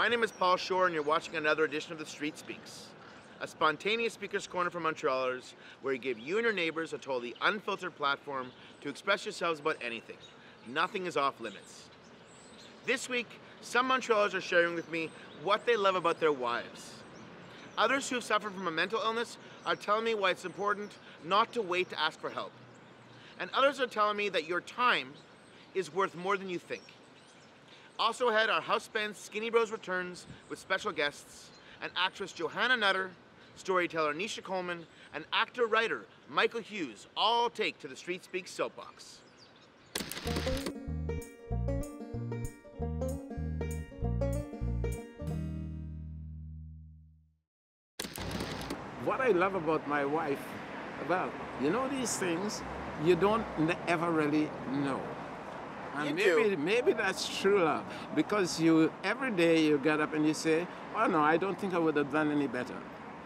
My name is Paul Shore, and you're watching another edition of The Street Speaks, a spontaneous speaker's corner for Montrealers, where we give you and your neighbors a totally unfiltered platform to express yourselves about anything. Nothing is off limits. This week, some Montrealers are sharing with me what they love about their wives. Others who have suffered from a mental illness are telling me why it's important not to wait to ask for help. And others are telling me that your time is worth more than you think. Also ahead, our house band Skinny Bros returns with special guests, and actress Johanna Nutter, storyteller Nisha Coleman, and actor-writer Michael Hughes all take to the Street Speaks soapbox. What I love about my wife, well, you know these things, you don't ever really know. And maybe that's true love, because every day you get up and you say, oh no, I don't think I would have done any better.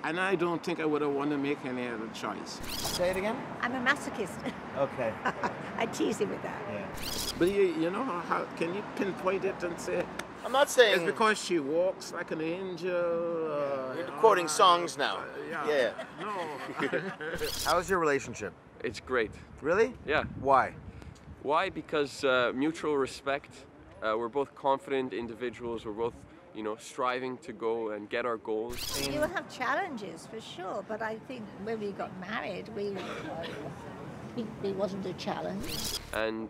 And I don't think I would have wanted to make any other choice. Say it again? I'm a masochist. Okay. I tease him with that. Yeah. But you know how can you pinpoint it and say, I'm not saying... it's because she walks like an angel. You're quoting songs now. Yeah. No. How's your relationship? It's great. Really? Yeah. Why? Why? Because mutual respect. We're both confident individuals. We're both, striving to go and get our goals. You will have challenges for sure, but I think when we got married, it wasn't a challenge. And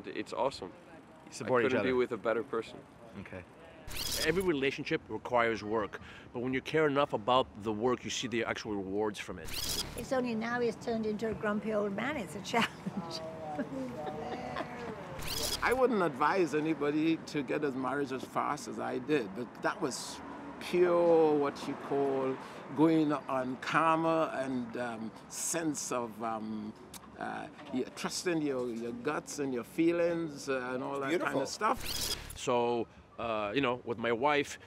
it's awesome. Support each I couldn't other. be with a better person. Okay. Every relationship requires work, but when you care enough about the work, you see the actual rewards from it. It's only now he's turned into a grumpy old man. It's a challenge. I wouldn't advise anybody to get as married as fast as I did, but that was pure what you call going on karma and sense of trusting your guts and your feelings and all that kind of stuff. So, with my wife,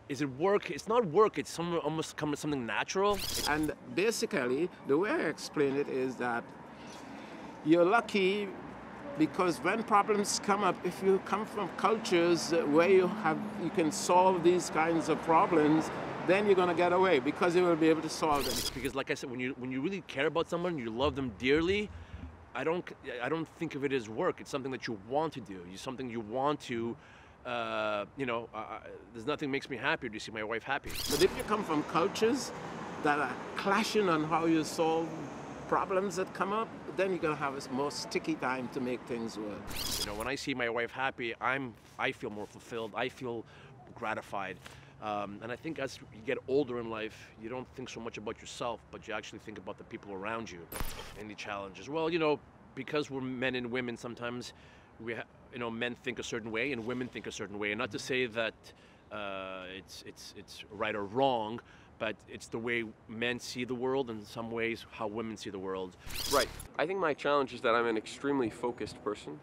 is it work? It's not work, it's almost something natural. And basically, the way I explain it is that you're lucky because when problems come up, if you come from cultures where you can solve these kinds of problems, then you're going to get away because you will be able to solve them. Because like I said, when you really care about someone, you love them dearly, I don't think of it as work. It's something that you want to do. It's something you want to, there's nothing makes me happier to see my wife happy. But if you come from cultures that are clashing on how you solve problems that come up, then you're going to have a more sticky time to make things work. When I see my wife happy, I feel more fulfilled. I feel gratified. And I think as you get older in life, you don't think so much about yourself, but you actually think about the people around you and the challenges. Well, because we're men and women, sometimes men think a certain way and women think a certain way. And not to say that it's right or wrong, but it's the way men see the world, and in some ways how women see the world. Right. I think my challenge is that I'm an extremely focused person,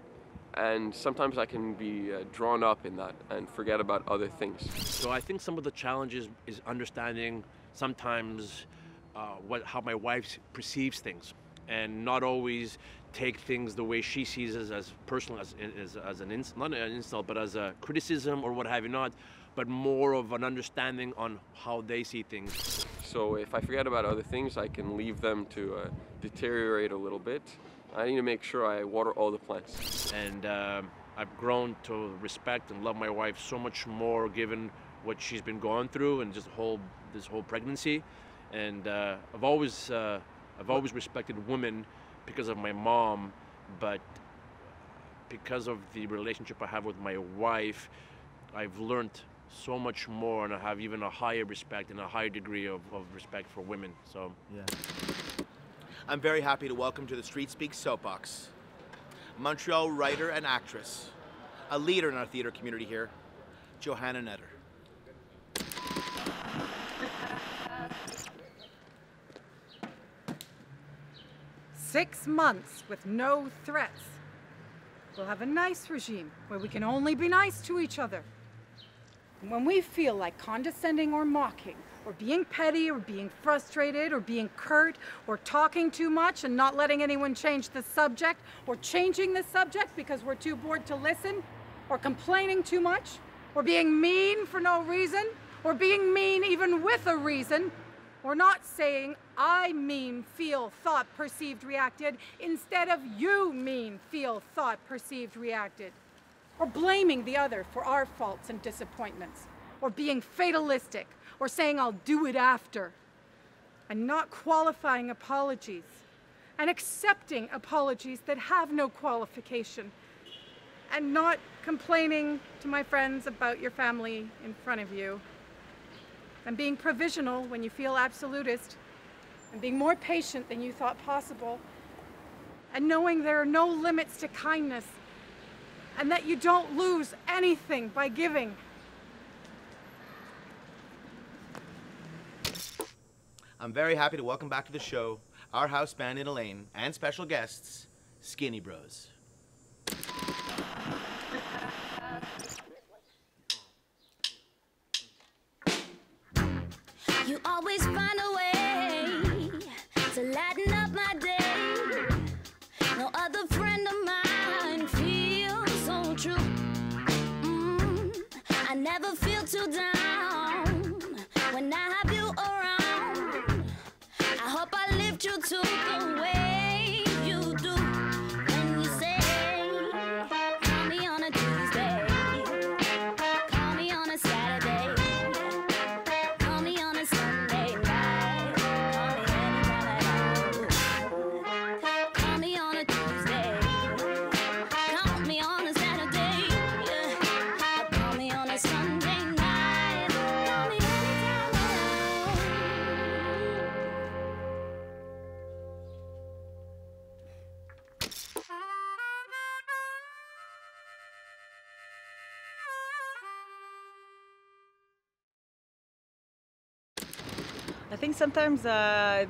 and sometimes I can be drawn up in that and forget about other things. So I think some of the challenges is understanding sometimes how my wife perceives things, and not always take things the way she sees it as personal, as an not an insult, but as a criticism or what have you not, but more of an understanding on how they see things. So if I forget about other things, I can leave them to deteriorate a little bit. I need to make sure I water all the plants. And I've grown to respect and love my wife so much more given what she's been going through and just this whole pregnancy. And I've always respected women because of my mom, but because of the relationship I have with my wife, I've learned so much more, and I have even a higher respect and a higher degree of respect for women. So yeah. I'm very happy to welcome to the Street Speaks soapbox, Montreal writer and actress, a leader in our theater community here, Johanna Nutter. 6 months with no threats. We'll have a nice regime where we can only be nice to each other. And when we feel like condescending or mocking, or being petty, or being frustrated, or being curt, or talking too much and not letting anyone change the subject, or changing the subject because we're too bored to listen, or complaining too much, or being mean for no reason, or being mean even with a reason, or not saying I mean, feel, thought, perceived, reacted, instead of you mean, feel, thought, perceived, reacted, or blaming the other for our faults and disappointments, or being fatalistic, or saying I'll do it after, and not qualifying apologies, and accepting apologies that have no qualification, and not complaining to my friends about your family in front of you, and being provisional when you feel absolutist, and being more patient than you thought possible, and knowing there are no limits to kindness, and that you don't lose anything by giving. I'm very happy to welcome back to the show our house band in Elaine and special guests, Skinny Bros. You always find a way to lighten up my day. No other friend of mine feels so true. I never feel too down when I have you around. I hope I lift you to the way you do. When you say, call me on a Tuesday, call me on a Saturday, call me on a Sunday night, call me anytime at all. Call me on a Tuesday, call me on a Saturday, call me on a Sunday night, call me anytime at all. I think sometimes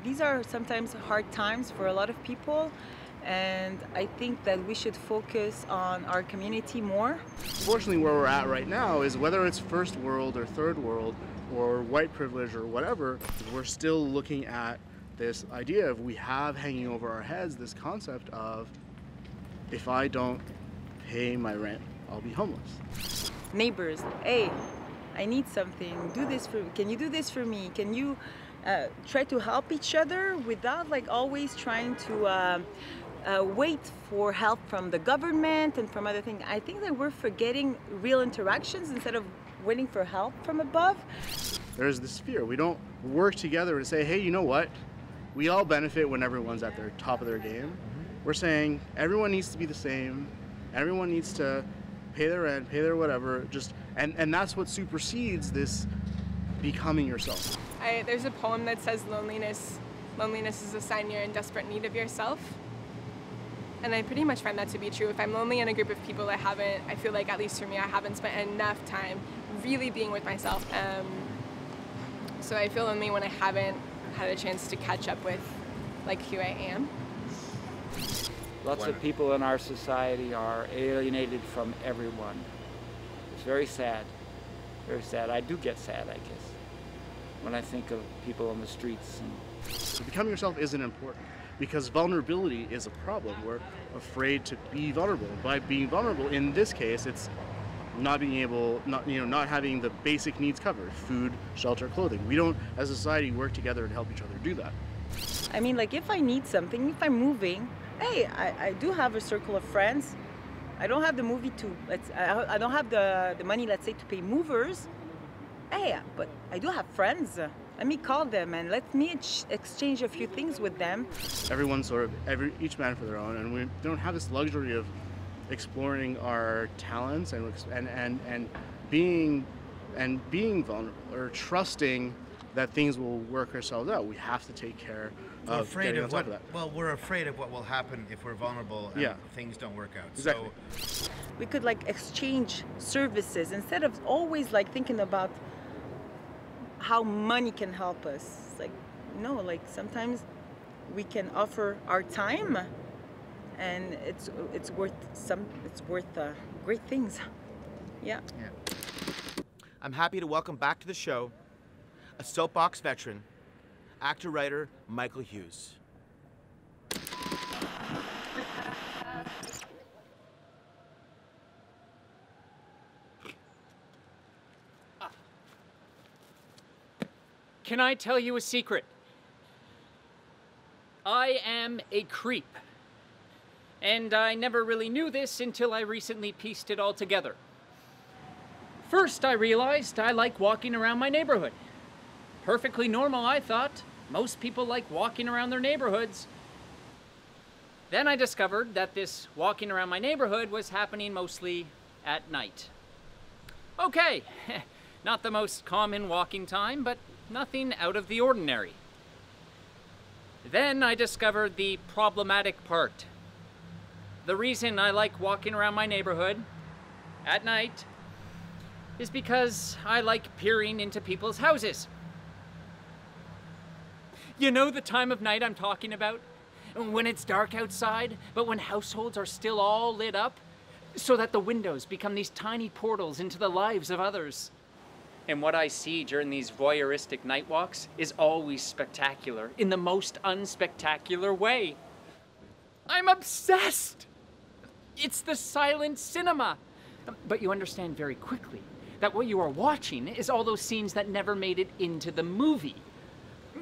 these are sometimes hard times for a lot of people, and I think that we should focus on our community more. Unfortunately, where we're at right now is whether it's first world or third world or white privilege or whatever, we're still looking at this idea of we have hanging over our heads this concept of if I don't pay my rent, I'll be homeless. Neighbors, hey, I need something. Do this for me. Can you do this for me? Can you try to help each other without like always trying to wait for help from the government and from other things? I think that we're forgetting real interactions instead of waiting for help from above. There's this fear. We don't work together to say, hey, you know what? We all benefit when everyone's at their top of their game. We're saying everyone needs to be the same. Everyone needs to pay their rent, pay their whatever. And that's what supersedes this becoming yourself. There's a poem that says loneliness is a sign you're in desperate need of yourself. And I pretty much find that to be true. If I'm lonely in a group of people, I feel like, at least for me, I haven't spent enough time really being with myself. So I feel lonely when I haven't had a chance to catch up with like who I am. Lots of people in our society are alienated from everyone. It's very sad, very sad. I do get sad, I guess, when I think of people on the streets. So becoming yourself isn't important because vulnerability is a problem. We're afraid to be vulnerable. By being vulnerable, in this case, it's not being able, not having the basic needs covered: food, shelter, clothing. We don't, as a society, work together to help each other do that. I mean, like if I need something, if I'm moving, hey, I do have a circle of friends. I don't have the I don't have the money, let's say, to pay movers. Hey, but I do have friends. Let me call them and let me exchange a few things with them. Everyone's each man for their own, and we don't have this luxury of exploring our talents and being vulnerable or trusting that things will work ourselves out. We have to take care of getting on top of that. Well, we're afraid of what will happen if we're vulnerable and things don't work out. Exactly. So we could like exchange services instead of always like thinking about how money can help us. Like, no, like sometimes we can offer our time, and it's worth great things. Yeah. I'm happy to welcome back to the show a soapbox veteran, actor-writer Michael Hughes. Can I tell you a secret? I am a creep. And I never really knew this until I recently pieced it all together. First, I realized I like walking around my neighborhood. Perfectly normal, I thought. Most people like walking around their neighborhoods. Then I discovered that this walking around my neighborhood was happening mostly at night. Okay, not the most common walking time, but nothing out of the ordinary. Then I discovered the problematic part. The reason I like walking around my neighborhood at night is because I like peering into people's houses. You know the time of night I'm talking about? When it's dark outside, but when households are still all lit up, so that the windows become these tiny portals into the lives of others. And what I see during these voyeuristic night walks is always spectacular, in the most unspectacular way. I'm obsessed! It's the silent cinema. But you understand very quickly that what you are watching is all those scenes that never made it into the movie.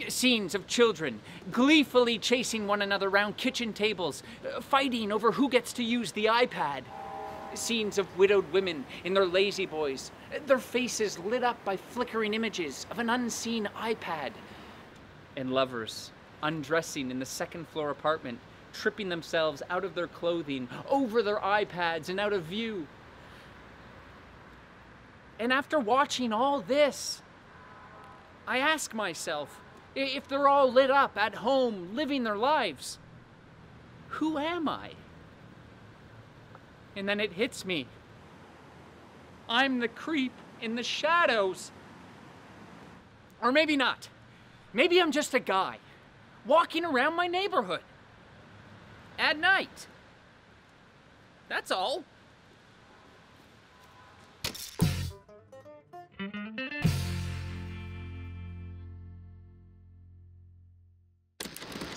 Scenes of children gleefully chasing one another around kitchen tables, fighting over who gets to use the iPad. Scenes of widowed women in their lazy boys, their faces lit up by flickering images of an unseen iPad. And lovers undressing in the second floor apartment, tripping themselves out of their clothing, over their iPads and out of view. And after watching all this, I ask myself, if they're all lit up at home, living their lives, who am I? And then it hits me. I'm the creep in the shadows. Or maybe not. Maybe I'm just a guy walking around my neighborhood at night. That's all. Do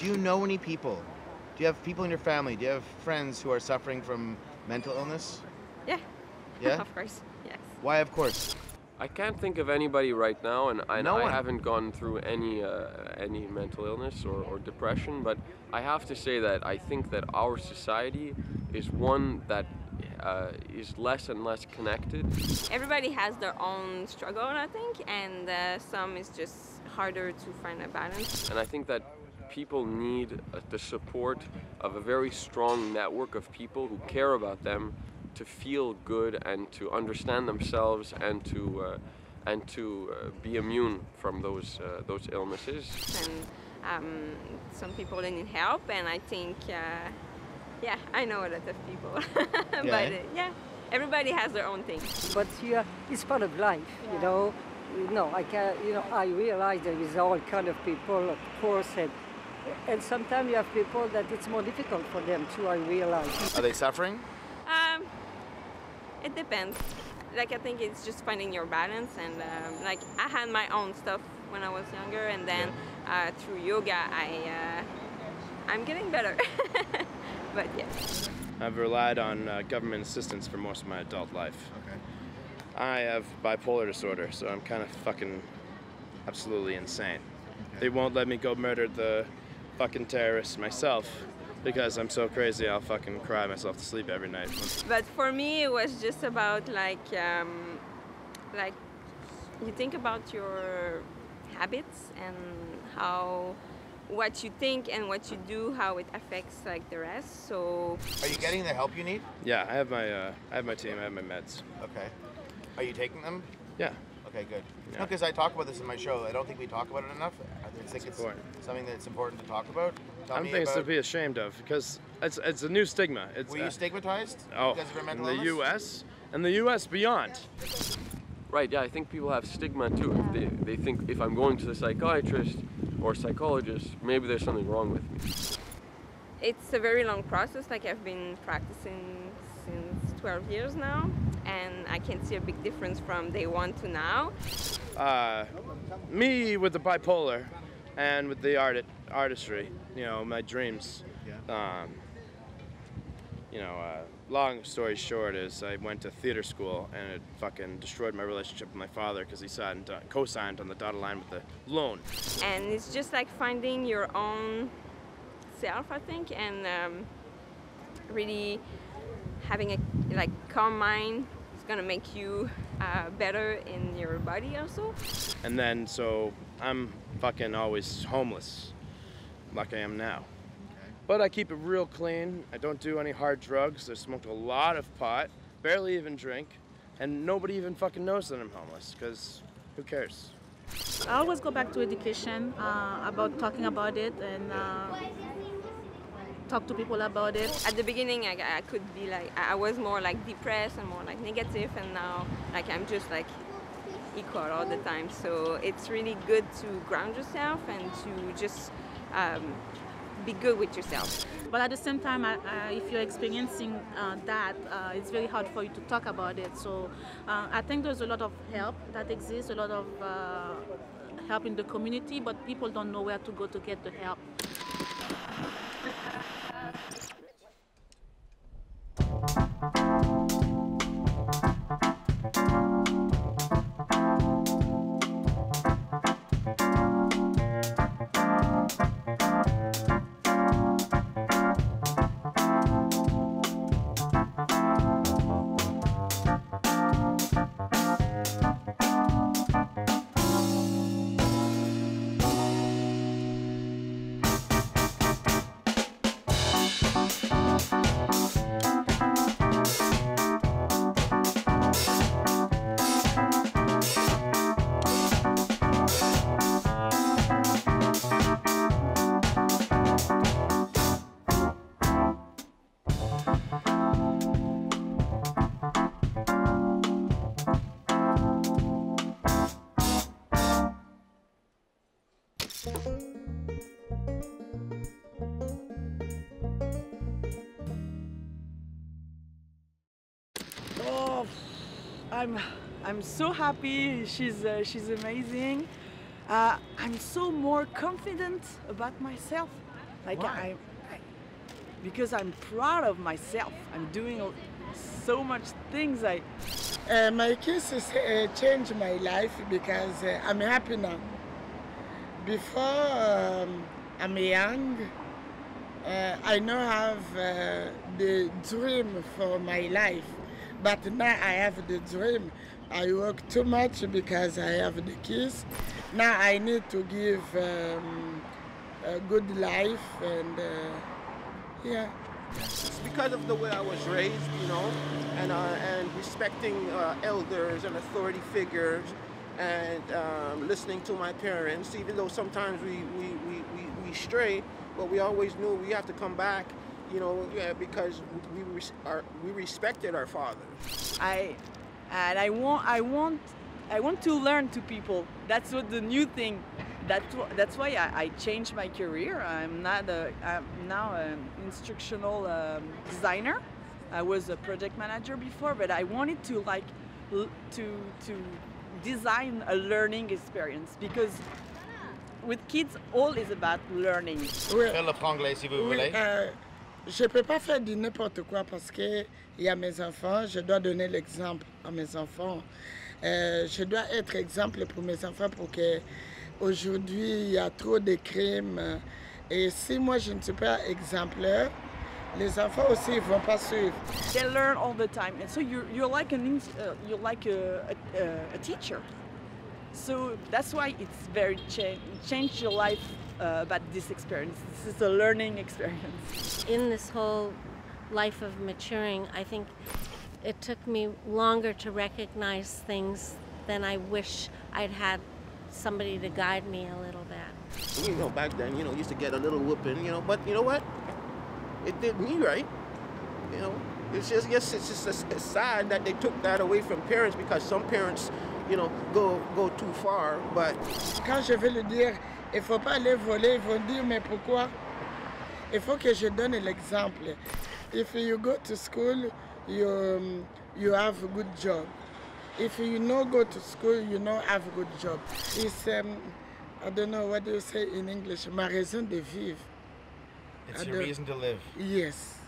you know any people? Do you have people in your family? Do you have friends who are suffering from mental illness? Yeah. Yeah? Of course, yes. Why of course? I can't think of anybody right now, and No I one. haven't gone through any mental illness or depression, but I have to say that I think that our society is one that is less and less connected. Everybody has their own struggle, I think, and some is just harder to find a balance. And I think that people need the support of a very strong network of people who care about them to feel good and to understand themselves and to be immune from those illnesses. And some people they need help, and I think, yeah, I know a lot of people. But yeah, everybody has their own thing. But yeah, it's part of life, you know. No, I can, you know, I realize there is all kind of people, of course, and sometimes you have people that it's more difficult for them too, I realize. Are they suffering? It depends. Like, I think it's just finding your balance, and like I had my own stuff when I was younger, and then through yoga I'm getting better. But yeah. I've relied on government assistance for most of my adult life. Okay. I have bipolar disorder, so I'm kind of fucking absolutely insane. Okay. They won't let me go murder the fucking terrorists myself because I'm so crazy I'll fucking cry myself to sleep every night. But for me it was just about like you think about your habits and how what you think and what you do, how it affects like the rest. So Are you getting the help you need? Yeah, I have my team, I have my meds. Okay. Are you taking them? Yeah. Okay, good. Yeah. No, because I talk about this in my show. I don't think we talk about it enough. I think it's something that's important to talk about. I don't think it's to be ashamed of because it's a new stigma. It's, Were you stigmatized because of your mental in the illness? U.S. and the U.S. beyond. Right, yeah, I think people have stigma too. If they think if I'm going to the psychiatrist or psychologist, maybe there's something wrong with me. it's a very long process. Like I've been practicing since 12 years now, and I can see a big difference from day one to now. Me with the bipolar and with the artistry, you know, my dreams, you know, long story short is I went to theater school and it fucking destroyed my relationship with my father because he co-signed on the dotted line with the loan. And it's just like finding your own self, I think, and really having a calm mind is gonna make you better in your body also. And then so I'm fucking always homeless, like I am now. But I keep it real clean. I don't do any hard drugs. I smoke a lot of pot, barely even drink, and nobody even fucking knows that I'm homeless, because who cares? I always go back to education, about talking about it and talk to people about it. At the beginning, I could be like, I was more like depressed and more like negative, and now like I'm just like equal all the time. So it's really good to ground yourself and to just be good with yourself. But at the same time, if you're experiencing that, it's very hard for you to talk about it. So I think there's a lot of help that exists, a lot of help in the community, but people don't know where to go to get the help. Oh, I'm so happy. She's amazing. I'm so more confident about myself. Like because I'm proud of myself. I'm doing so much things. My kisses changed my life because I'm happy now. Before I'm young, I don't have the dream for my life. But now I have the dream. I work too much because I have the kids. Now I need to give a good life and yeah. It's because of the way I was raised, you know, and respecting elders and authority figures and listening to my parents, even though sometimes we stray, but we always knew we have to come back, you know, because we respected our fathers. I want to learn to people. That's what the new thing. That's why I changed my career. I'm now an instructional designer. I was a project manager before, but I wanted to to design a learning experience because with kids, all is about learning. Faire le franglais si vous voulez. Je peux pas faire du n'importe quoi parce que il y a mes enfants. Je dois donner l'exemple à mes enfants. Je dois être exemple pour mes enfants pour que aujourd'hui il y a trop de crimes et si moi je ne suis pas exemplaire, les enfants aussi ils vont pas suivre. They learn all the time, and so you're like a teacher. So that's why it's very changed your life about this experience. This is a learning experience. In this whole life of maturing, I think it took me longer to recognize things than I wish I'd had somebody to guide me a little bit. You know, back then, you know, used to get a little whooping, you know, but you know what? It did me right, you know. It's just it's sad that they took that away from parents because some parents, you know, go too far, but... Quand je vais le dire, il faut pas aller voler, ils vont dire, mais pourquoi? Il faut que je donne l'exemple. If you go to school, you have a good job. If you not go to school, you not have a good job. It's, I don't know, what do you say in English? Ma raison de vivre. It's your reason to live. Yes.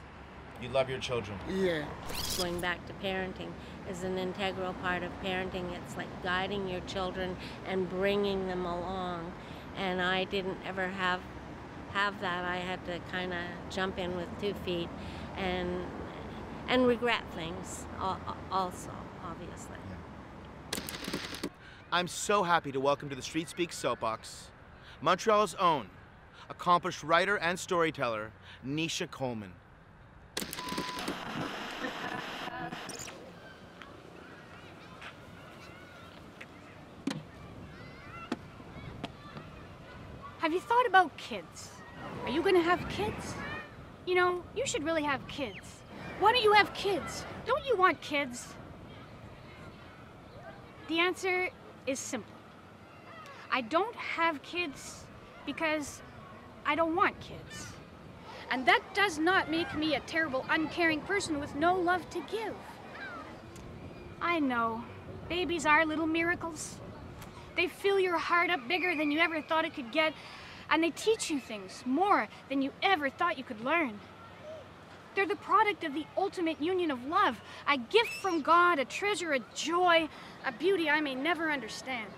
You love your children. Yeah. Going back to parenting is an integral part of parenting. It's like guiding your children and bringing them along. And I didn't ever have that. I had to kind of jump in with 2 feet and regret things also, obviously. I'm so happy to welcome to the Street Speak Soapbox Montreal's own accomplished writer and storyteller, Nisha Coleman. Have you thought about kids? Are you gonna have kids? You know, you should really have kids. Why don't you have kids? Don't you want kids? The answer is simple. I don't have kids because I don't want kids. And that does not make me a terrible, uncaring person with no love to give. I know, babies are little miracles. They fill your heart up bigger than you ever thought it could get, and they teach you things more than you ever thought you could learn. They're the product of the ultimate union of love, a gift from God, a treasure, a joy, a beauty I may never understand.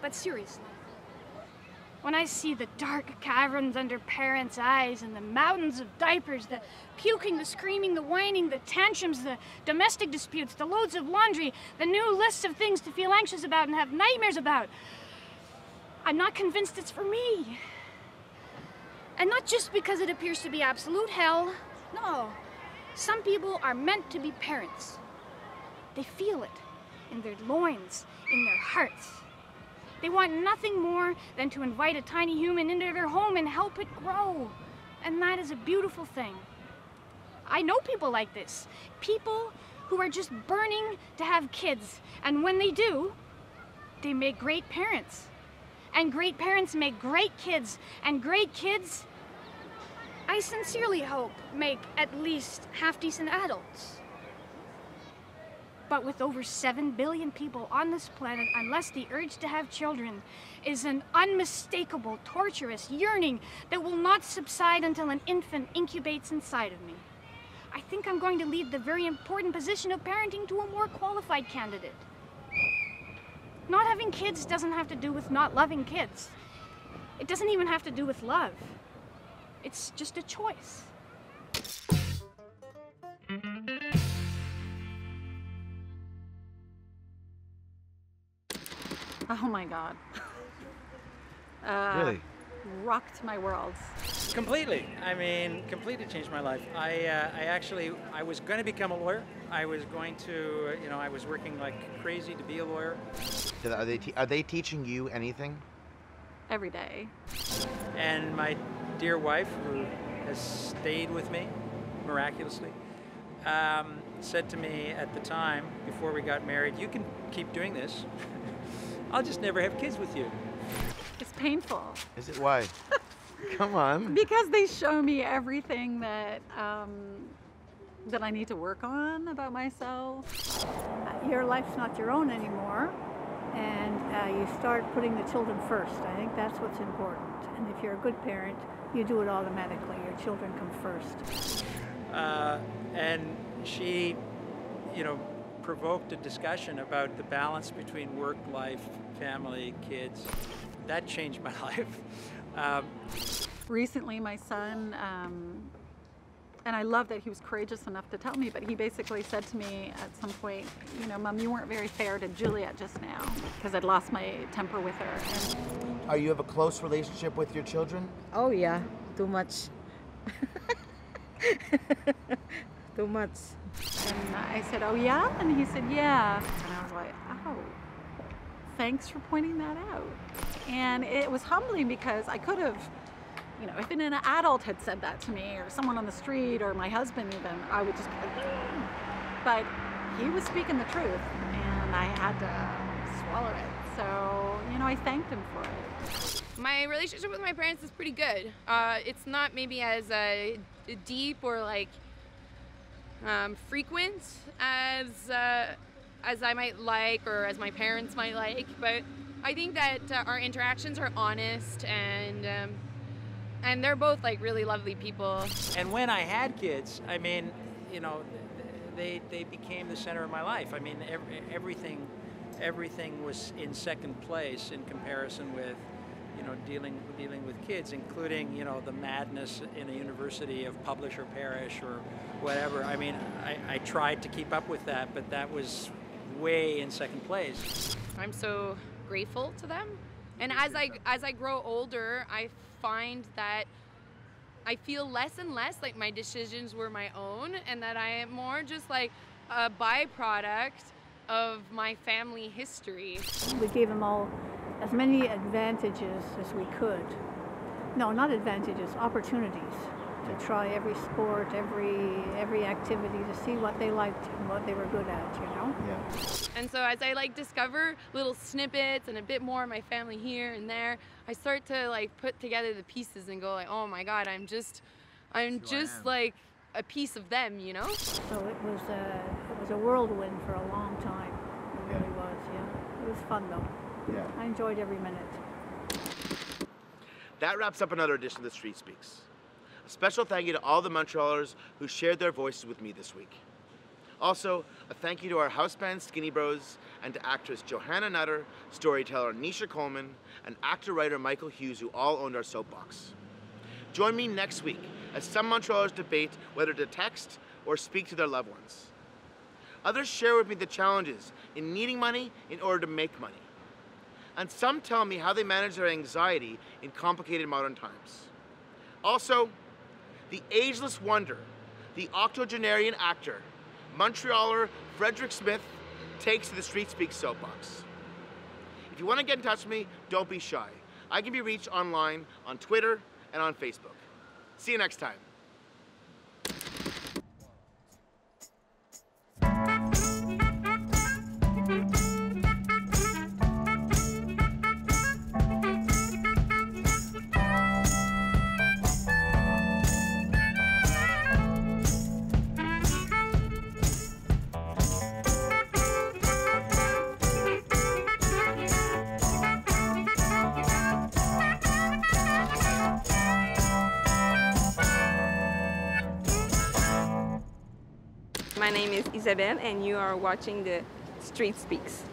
But seriously, when I see the dark caverns under parents' eyes and the mountains of diapers, the puking, the screaming, the whining, the tantrums, the domestic disputes, the loads of laundry, the new lists of things to feel anxious about and have nightmares about, I'm not convinced it's for me. And not just because it appears to be absolute hell. No, some people are meant to be parents. They feel it in their loins, in their hearts. They want nothing more than to invite a tiny human into their home and help it grow. And that is a beautiful thing. I know people like this. People who are just burning to have kids. And when they do, they make great parents. And great parents make great kids. And great kids, I sincerely hope, make at least half-decent adults. But with over 7 billion people on this planet, unless the urge to have children is an unmistakable, torturous yearning that will not subside until an infant incubates inside of me, I think I'm going to leave the very important position of parenting to a more qualified candidate. Not having kids doesn't have to do with not loving kids. It doesn't even have to do with love. It's just a choice. Oh my God. Really? Rocked my world. Completely. I mean, completely changed my life. I was going to become a lawyer. I was going to, I was working like crazy to be a lawyer. Are they teaching you anything? Every day. And my dear wife, who has stayed with me miraculously, said to me at the time, before we got married, you can keep doing this. I'll just never have kids with you. It's painful. Is it? Why? Come on. Because they show me everything that that I need to work on about myself. Your life's not your own anymore, and you start putting the children first. I think that's what's important. And if you're a good parent, you do it automatically. Your children come first. And she, provoked a discussion about the balance between work, life, family, kids. That changed my life. Recently, my son, and I love that he was courageous enough to tell me, but he basically said to me at some point, Mom, you weren't very fair to Juliet just now, because I'd lost my temper with her. Are you have a close relationship with your children? Oh yeah, too much. Too much. And I said, oh yeah? And he said, yeah. And I was like, oh, thanks for pointing that out. And it was humbling because I could have, if an adult had said that to me, or someone on the street, or my husband even, I would just be like, but he was speaking the truth, and I had to swallow it. So, I thanked him for it. My relationship with my parents is pretty good. It's not maybe as deep or frequent as I might like, or as my parents might like, but I think that our interactions are honest, and And they're both like really lovely people. And when I had kids, I mean, you know, they became the center of my life. I mean, everything was in second place in comparison with, you know, dealing with kids, including, you know, the madness in a university of publish or perish or whatever. I mean, I tried to keep up with that, but that was way in second place. I'm so grateful to them. And as I grow older, I find that I feel less and less like my decisions were my own, and that I am more just like a byproduct of my family history. We gave them all as many advantages as we could. No, not advantages, opportunities to try every sport, every activity, to see what they liked and what they were good at, you know? Yeah. And so as I like discover little snippets and a bit more of my family here and there, I start to like put together the pieces and go like, oh my God, I'm just like a piece of them, you know? So it was a whirlwind for a long time. It really was, yeah. It was fun though. Yeah. I enjoyed every minute. That wraps up another edition of The Street Speaks. A special thank you to all the Montrealers who shared their voices with me this week. Also, a thank you to our house band Skinny Bros, and to actress Johanna Nutter, storyteller Nisha Coleman, and actor-writer Michael Hughes, who all owned our soapbox. Join me next week as some Montrealers debate whether to text or speak to their loved ones. Others share with me the challenges in needing money in order to make money. And some tell me how they manage their anxiety in complicated modern times. Also, the ageless wonder, the octogenarian actor, Montrealer Frederick Smith, takes to the Street Speaks soapbox. If you want to get in touch with me, don't be shy. I can be reached online on Twitter and on Facebook. See you next time. My name is Isabelle, and you are watching the Street Speaks.